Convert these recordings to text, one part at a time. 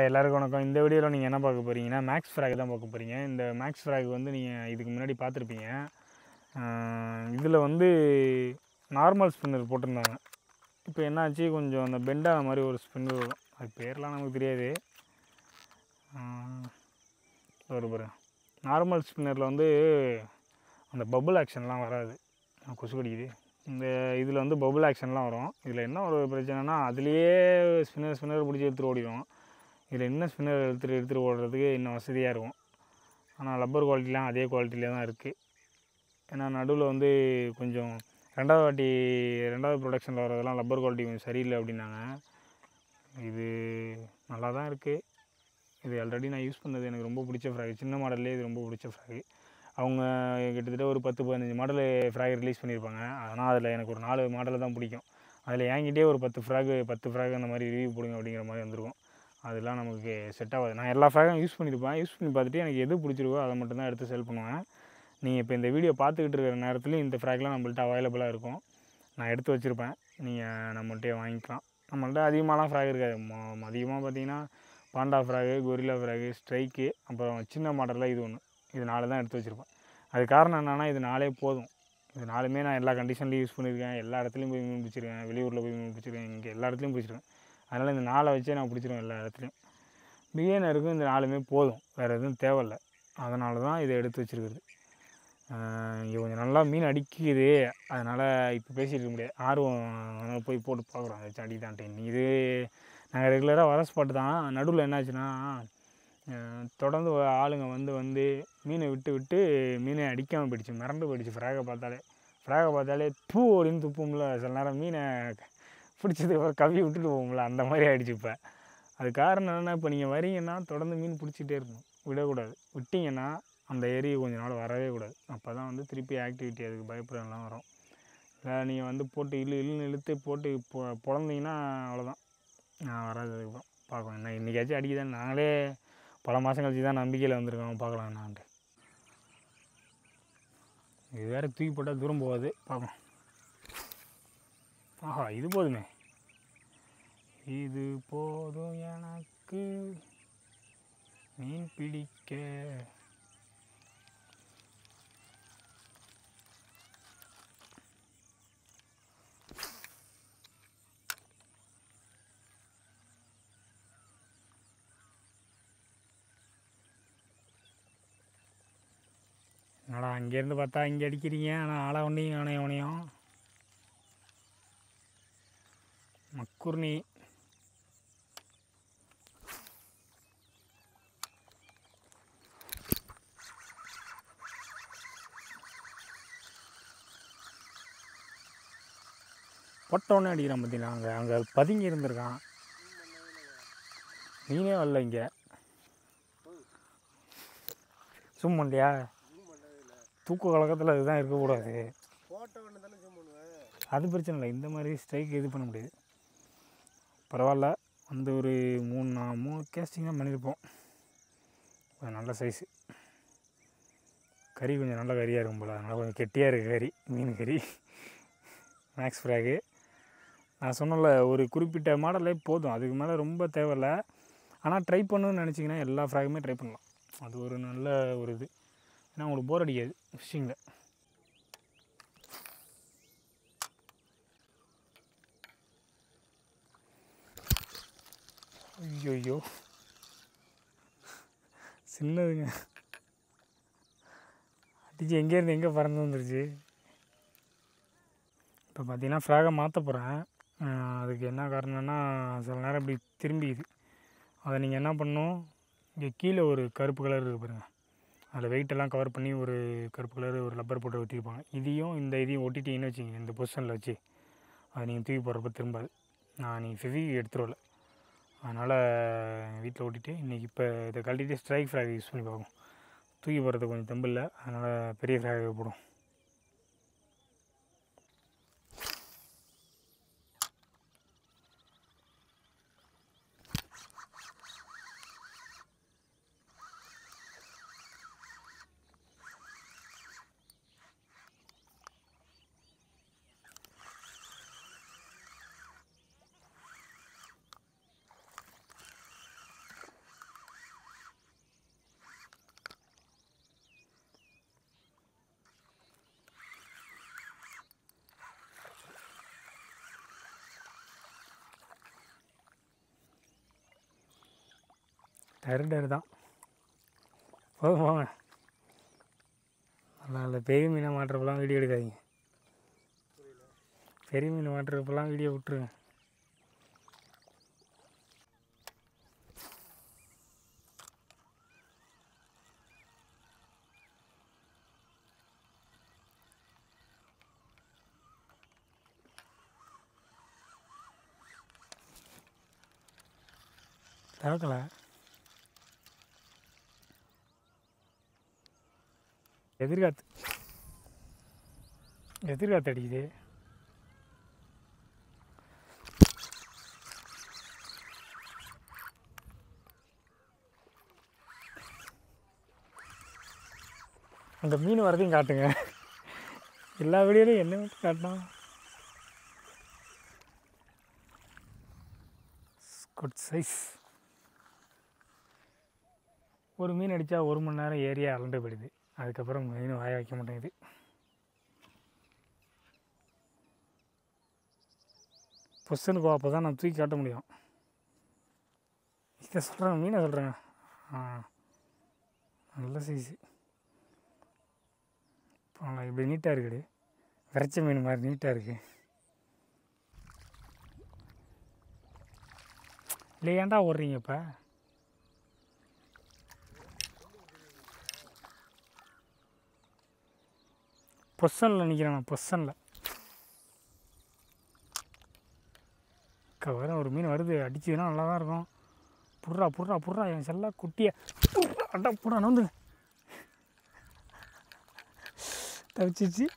எல்லாருக்கும் வணக்கம். இந்த வீடியோவில் நீங்கள் என்ன பார்க்க போகிறீங்கன்னா மேக்ஸ் ஃப்ராக் தான் பார்க்க போகிறீங்க. இந்த மேக்ஸ் ஃப்ராக் வந்து நீங்கள் இதுக்கு முன்னாடி பார்த்துருப்பீங்க. இதில் வந்து நார்மல் ஸ்பின்னர் போட்டிருந்தாங்க. இப்போ என்னாச்சு, கொஞ்சம் அந்த பெண்டான மாதிரி ஒரு ஸ்பின்னர் வரும். அது பேர்லாம் நமக்கு தெரியாது. ஒரு நார்மல் ஸ்பின்னரில் வந்து அந்த பபுள் ஆக்ஷன்லாம் வராது. கொசு கடிக்குது. இந்த இதில் வந்து பபுள் ஆக்ஷன்லாம் வரும். இதில் என்ன ஒரு பிரச்சனைனா, அதுலேயே ஸ்பின்னர் பிடிச்சி எடுத்துகிட்டு ஓடிடும். இதில் என்ன ஸ்பின்னர் எடுத்துகிட்டு ஓடுறதுக்கு இன்னும் வசதியாக இருக்கும். ஆனால் ரப்பர் குவாலிட்டிலாம் அதே குவாலிட்டியில் தான் இருக்குது. ஏன்னா நடுவில் வந்து கொஞ்சம் ரெண்டாவது ப்ரொடக்ஷனில் வரதெல்லாம் ரப்பர் குவாலிட்டி கொஞ்சம் சரியில்லை அப்படின்னாங்க. இது நல்லா தான் இருக்குது. இது ஆல்ரெடி நான் யூஸ் பண்ணது எனக்கு ரொம்ப பிடிச்ச ஃப்ராக். சின்ன மாடல்லே இது ரொம்ப பிடிச்ச ஃப்ராக். அவங்க கிட்டத்தட்ட ஒரு 10-15 மாடல் ஃப்ராக் ரிலீஸ் பண்ணியிருப்பாங்க. ஆனால் அதில் எனக்கு ஒரு 4 மாடல் தான் பிடிக்கும். அதில் என்கிட்டே ஒரு 10 ஃப்ராக் அந்த மாதிரி ரிவ்யூ போடுங்க அப்படிங்கிற மாதிரி வந்திருக்கும். அதெல்லாம் நமக்கு செட் ஆகாது. நான் எல்லா ஃப்ராகும் யூஸ் பண்ணியிருப்பேன். யூஸ் பண்ணி பார்த்துட்டு எனக்கு எது பிடிச்சிருக்கோ அதை மட்டும்தான் எடுத்து செல் பண்ணுவேன். நீங்கள் இப்போ இந்த வீடியோ பார்த்துக்கிட்டு இருக்கிற நேரத்துலையும் இந்த ஃப்ராக்லாம் நம்மள்ட்ட அவைலபிளாக இருக்கும். நான் எடுத்து வச்சுருப்பேன். நீங்கள் நம்மள்ட்டே வாங்கிக்கலாம். நம்மள்ட்ட அதிகமாகலாம் ஃப்ராக் இருக்காது. அதிகமாக பார்த்தீங்கன்னா panda frock, gorilla frock, strike, அப்புறம் சின்ன மாடலில் இது ஒன்று. இது 4 தான் எடுத்து வச்சுருப்பேன். அது காரணம் என்னென்னா, இது 4 போதும். இது 4மே நான் எல்லா கண்டிஷன்லையும் யூஸ் பண்ணியிருக்கேன். எல்லா இடத்துலையும் போய் மீன் பிடிச்சிருக்கேன். வெளியூரில் போய் மீன் பிடிச்சிருக்கேன். இங்கே எல்லா இடத்துலையும் பிடிச்சிருக்கேன். அதனால் இந்த 4 வச்சே நான் பிடிச்சிருவேன் எல்லா இடத்துலையும். பிகினருக்கும் இந்த 4மே போதும். வேறு எதுவும் தேவையில்லை. அதனால தான் இதை எடுத்து வச்சுருக்குறது. இங்கே கொஞ்சம் நல்லா மீன் அடிக்குது. அதனால் இப்போ பேசிகிட்டு இருக்க முடியாது. அதனால் போய் போட்டு பார்க்குறோம். ஏதாச்சும் அடிதான்ட்டு. இது நாங்கள் ரெகுலராக வர ஸ்பாட்டு தான். நடுவில் என்னாச்சுன்னா, தொடர்ந்து ஆளுங்க வந்து மீனை விட்டு மீனை அடிக்காமல் போயிடுச்சு. மிரண்டு போயிடுச்சு. ஃப்ராகை பார்த்தாலே பூ அப்படின்னு துப்பும்ல. சில நேரம் மீனை பிடிச்சதுக்கு அப்புறம் கவி விட்டுட்டு போகும்ல, அந்த மாதிரி ஆகிடுச்சு. இப்போ அது காரணம் என்னென்னா, இப்போ நீங்கள் வரீங்கன்னா தொடர்ந்து மீன் பிடிச்சிட்டே இருக்கணும். விடக்கூடாது. விட்டிங்கன்னா அந்த ஏரியை கொஞ்சம் நாள் வரவே கூடாது. அப்போ தான் வந்து திருப்பி ஆக்டிவிட்டி அதுக்கு பயப்படுறதுலாம் வரும். இல்லை நீங்கள் வந்து போட்டு இழுத்து போட்டு பொழந்தீங்கன்னா அவ்வளோதான். நான் வராது. அதுக்கப்புறம் பார்க்கலாம். என்ன இன்றைக்காச்சும் அடிக்குதான். நாங்களே பல மாதம் கழிச்சு தான் நம்பிக்கையில் வந்திருக்கோம். பார்க்கலாம் என்னான்ட்டு. இது வேறு தூக்கி போட்டால் தூரம் போகாது. பார்க்கலாம். ஆஹா, இது போதுமே. இது போதும் எனக்கு மீன் பிடிக்க. என்னடா அங்கேருந்து பார்த்தா இங்கே அடிக்கிறீங்க, ஆனால் ஆளை ஒன்றையும் அவனையும் மக்குர்னி. போட்டோன்னே அடிக்கிறான் பார்த்தீங்களா. அங்கே பதுங்கி இருந்திருக்கான். மீனே வரல இங்கே. ஜூம் பண்ணலையா? தூக்க கலக்கத்தில் இதுதான் இருக்கக்கூடாது. அது பிரச்சனை இல்லை. இந்த மாதிரி ஸ்ட்ரைக் இது பண்ண முடியாது. பரவாயில்ல. அந்த ஒரு 3 கேஸ்டிங் தான் பண்ணியிருப்போம். நல்ல சைஸு கறி. கொஞ்சம் நல்ல கறியாக இருக்கும் போல். அதனால் கொஞ்சம் கெட்டியாக இருக்குது கறி. மீன் கறி. மேக்ஸ் ஃப்ராகு நான் சொன்னல, ஒரு குறிப்பிட்ட மாடலே போதும். அதுக்கு மேலே ரொம்ப தேவையில்லை. ஆனால் ட்ரை பண்ணணுன்னு நினச்சிங்கன்னா எல்லா ஃப்ராகுமே ட்ரை பண்ணலாம். அது ஒரு நல்ல ஒரு இது. ஏன்னா உங்களுக்கு போர் அடிக்காது ஃபிஷ்ஷிங்கில். ஐயோ சின்னதுங்க. அடிச்சு எங்கேருந்து எங்கே பறந்து வந்துருச்சு. இப்போ பார்த்தீங்கன்னா ஃப்ராகை மாற்ற போகிறேன். அதுக்கு என்ன காரணம்னா, சில நேரம் இப்படி திரும்பிக்குது. அதை நீங்கள் என்ன பண்ணணும், இங்கே கீழே ஒரு கருப்பு கலர் இருக்குது பாருங்கள். அதில் வெயிட்டெல்லாம் கவர் பண்ணி ஒரு கருப்பு கலர் ஒரு ரப்பர் போட்டு ஒட்டியிருப்பாங்க. இதையும் ஒட்டிட்டீங்கன்னு வச்சுக்கிங்க, இந்த பொசிஷனில் வச்சு அதை நீங்கள் தூக்கி போடுறப்ப திரும்பாது. நீங்கள் ஃபெவிக் எடுத்துருவல. அதனால் வீட்டில் ஓட்டிட்டு இன்றைக்கி இப்போ இதை கழட்டிட்டு ஸ்ட்ரைக் ஃப்ராக் யூஸ் பண்ணி பார்க்கும். தூக்கி போடுறது கொஞ்சம் தெம்பு இல்லை, அதனால் பெரிய ஃப்ராக் போடும். டரு தான் போங்க. நல்லா பெரிய மீனை மாட்டுறப்பெல்லாம் வீடியோ எடுக்காதீங்க. பெரிய மீன் மாட்டுறப்பெல்லாம் வீடியோ விட்டுருங்க. தாக்கலை எதிர்காத்து அடிக்குது. அந்த மீன் வரதையும் காட்டுங்க. எல்லா வீடியோலையும் என்ன மட்டும் காட்டினா குட் சைஸ். ஒரு மீன் அடித்தா 1 மணி நேரம் ஏரியா அலண்டு போயிடுது. அதுக்கப்புறம் மீன் வாய வைக்க மாட்டேங்குது. பொசனுக்கு அப்போ தான் நான் தூக்கி காட்ட முடியும். இதை சொல்கிறேன், மீனை சொல்கிறேங்க. நல்ல சைஸு. இப்போ இப்படி நீட்டாக இருக்குது, விரைச்ச மீன் மாதிரி நீட்டாக இருக்குது. இல்லை ஏன்டா ஓடுறீங்க இப்போ? பொசனில் நிற்கிறேன் நான், பொசனில். வர ஒரு மீன் வருது, அடிச்சதுன்னா நல்லா தான் இருக்கும். புட்றா என் செல்ல குட்டியை அட்டா புட்றா நோந்துங்க. தவிச்சிச்சு.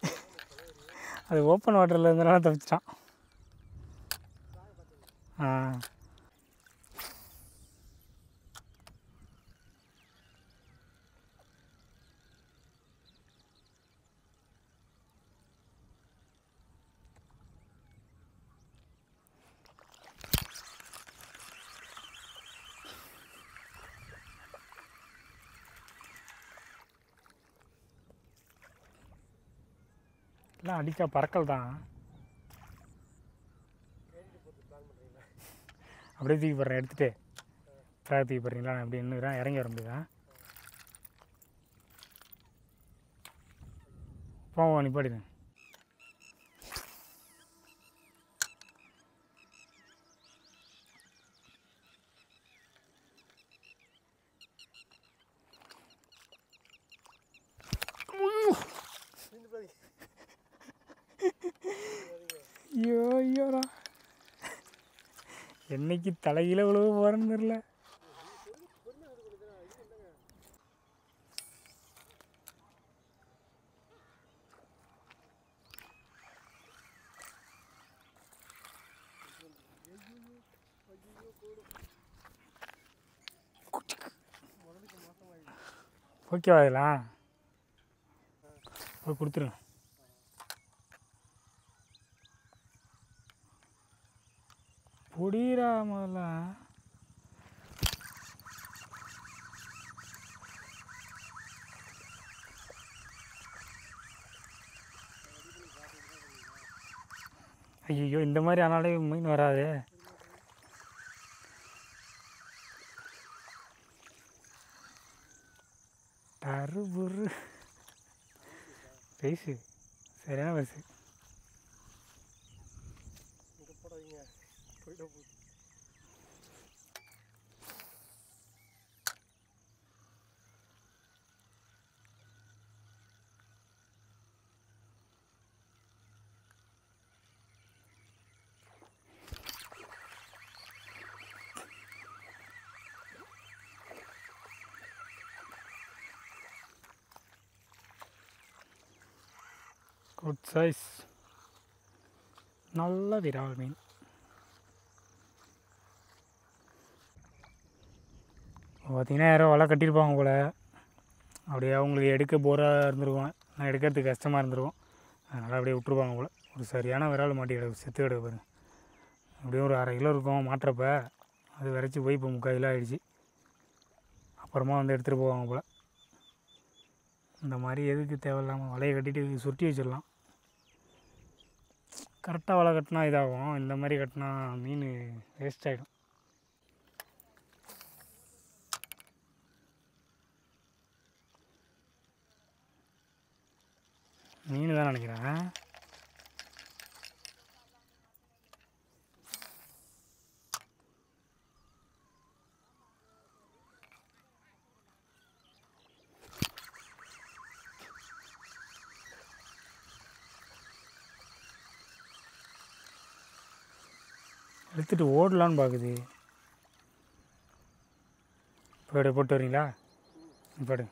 அது ஓப்பன் வாட்டரில் இருந்தனால தவிச்சிட்டான். எல்லாம் அடித்தா பறக்கல் தான். அப்படியே தூக்கி போடுறேன், எடுத்துகிட்டு ஃப்ராக் தூக்கி போடுறீங்களா? நான் அப்படி இன்னும் இறங்கி வர முடியுதா? போவோம், நிப்பாடிடுங்க. ஐயோடா, என்னைக்கு தலையில உழவு போகிறேன்னு தெரியல. ஓகேவா இதெல்லாம்? போய் கொடுத்துருங்க. பொடிரா முதல்ல. ஐயோ, இந்த மாதிரி ஆனாலே மீன் வராது. டரு பேசு, சரியான பேசு. குட் சைஸ், நல்ல விரால் மீன். பார்த்தீங்கன்னா யாரோ வலை கட்டியிருப்பாங்க போல், அப்படியே அவங்களுக்கு எடுக்க போராக இருந்துருக்கும், நான் எடுக்கிறதுக்கு கஷ்டமாக இருந்துருக்கும், அதனால் அப்படியே விட்ருப்பாங்க போல். ஒரு சரியான விரால் மாட்டி கிடக்கு, செத்து கிடக்கு பாருங்க. அப்படியே ஒரு 1/2 கிலோ இருக்கும் மாட்டுறப்ப, அது விரைச்சி போய் இப்போ 3/4 கிலோ ஆகிடுச்சு. அப்புறமா வந்து எடுத்துகிட்டு போவாங்க போல். இந்த மாதிரி எதுக்கு தேவையில்லாமல் வலையை கட்டிட்டு சுருட்டி வச்சிடலாம். கரெக்டாக வலை கட்டினா இதாகும், இந்த மாதிரி கட்டினா மீன் வேஸ்ட் ஆகிடும். மீன் தான் நினைக்கிறேன். எடுத்துகிட்டு ஓடலான்னு பார்க்குது. போட்டு வரீங்களா? போடு.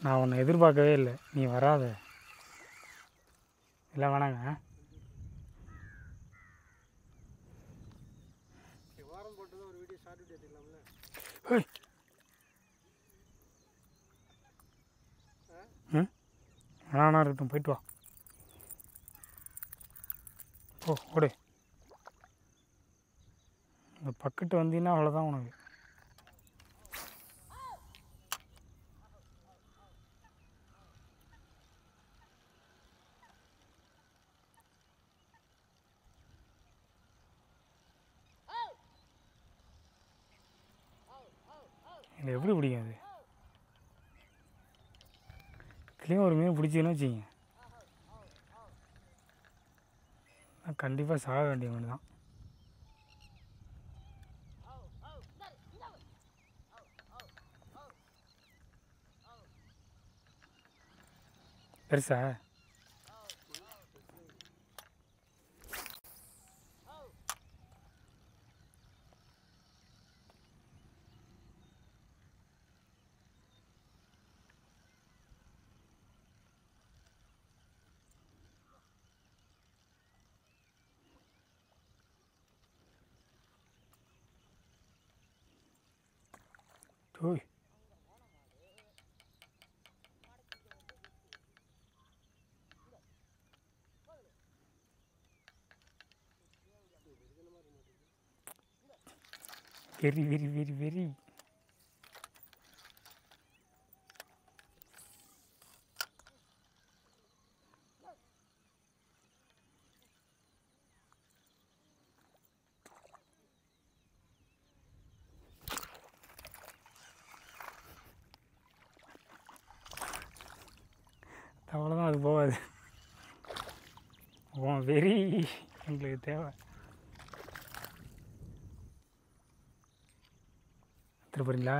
நான் உன்னை எதிர்பார்க்கவே இல்லை, நீ வராத. இல்லை வேணாங்க. வாரம் போட்டு ஒரு வீடியோ ஷார்ட் வீடியோ எடுத்துக்கலாம்ல. வேணா இருக்கட்டும், போயிட்டு வா. ஓடு. இந்த பக்கெட்டு வந்தீங்கன்னா அவ்வளோதான் உனக்கு. இல்லை எப்படி பிடிக்கும் அது? இதுலேயும் ஒரு மீன் பிடிச்சின்னு வச்சிங்க, கண்டிப்பாக சாக வேண்டிய மீன் தான். பெருசா? ஓய், வெரி வெரி வெரி வெரி. அவ்வளோதான், அது போகாது. வெரி எங்களுக்கு தேவை. எடுத்துகிட்டு போகிறீங்களா?